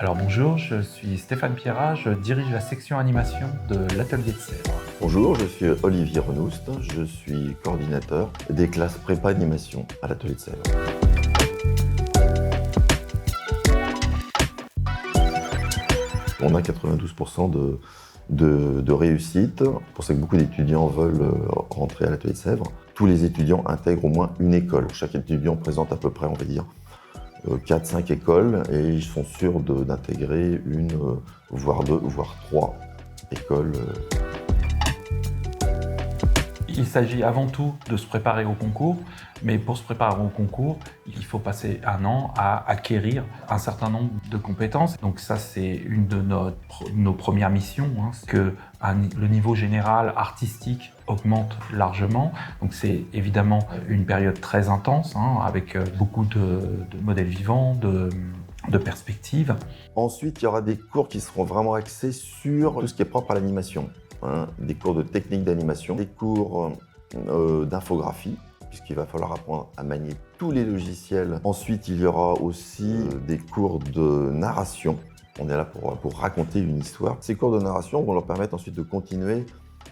Alors bonjour, je suis Stéphane Pierrat, je dirige la section animation de l'Atelier de Sèvres. Bonjour, je suis Olivier Renoust, je suis coordinateur des classes prépa animation à l'Atelier de Sèvres. On a 92% de réussite. C'est pour ça que beaucoup d'étudiants veulent rentrer à l'Atelier de Sèvres. Tous les étudiants intègrent au moins une école. Chaque étudiant présente à peu près, on va dire, 4-5 écoles et ils sont sûrs d'intégrer une, voire 2, voire 3 écoles. Il s'agit avant tout de se préparer au concours, mais pour se préparer au concours, il faut passer un an à acquérir un certain nombre de compétences. Donc ça, c'est une de nos premières missions, que le niveau général artistique augmente largement. Donc c'est évidemment une période très intense, avec beaucoup de modèles vivants, de perspectives. Ensuite, il y aura des cours qui seront vraiment axés sur tout ce qui est propre à l'animation. Des cours de technique d'animation, des cours d'infographie, puisqu'il va falloir apprendre à manier tous les logiciels. Ensuite, il y aura aussi des cours de narration. On est là pour raconter une histoire. Ces cours de narration vont leur permettre ensuite de continuer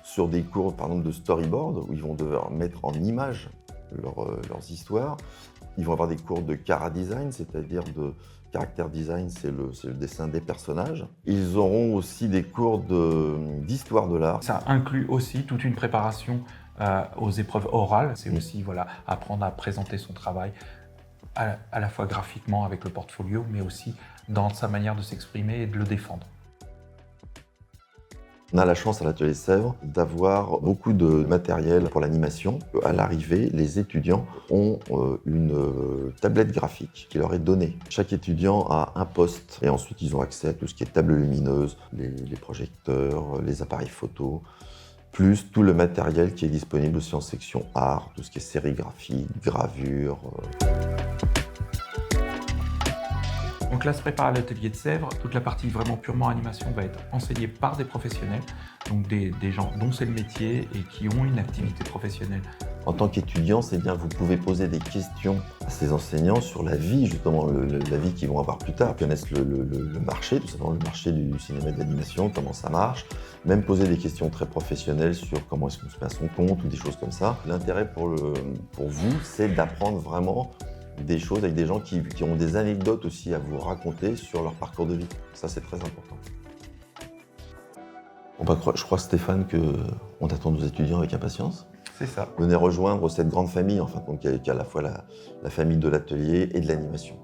sur des cours, par exemple, de storyboard, où ils vont devoir mettre en image leurs histoires. Ils vont avoir des cours de chara design, c'est-à-dire de character design, c'est le dessin des personnages. Ils auront aussi des cours d'histoire de l'art. Ça inclut aussi toute une préparation aux épreuves orales. C'est aussi apprendre à présenter son travail à la fois graphiquement avec le portfolio, mais aussi dans sa manière de s'exprimer et de le défendre. On a la chance à l'Atelier Sèvres d'avoir beaucoup de matériel pour l'animation. À l'arrivée, les étudiants ont une tablette graphique qui leur est donnée. Chaque étudiant a un poste et ensuite ils ont accès à tout ce qui est table lumineuse, les projecteurs, les appareils photo, plus tout le matériel qui est disponible aussi en section art, tout ce qui est sérigraphie, gravure. Donc là, se prépare à l'Atelier de Sèvres. Toute la partie vraiment purement animation va être enseignée par des professionnels, donc des gens dont c'est le métier et qui ont une activité professionnelle. En tant qu'étudiant, c'est bien, vous pouvez poser des questions à ces enseignants sur la vie, justement, la vie qu'ils vont avoir plus tard. Ils connaissent le marché, tout simplement le marché du cinéma et de l'animation, comment ça marche. Même poser des questions très professionnelles sur comment est-ce qu'on se met à son compte ou des choses comme ça. L'intérêt pour vous, c'est d'apprendre vraiment des choses avec des gens qui ont des anecdotes aussi à vous raconter sur leur parcours de vie. Ça, c'est très important. Je crois, Stéphane, qu'on attend nos étudiants avec impatience. C'est ça. Venez rejoindre cette grande famille, enfin, qui est à la fois la famille de l'atelier et de l'animation.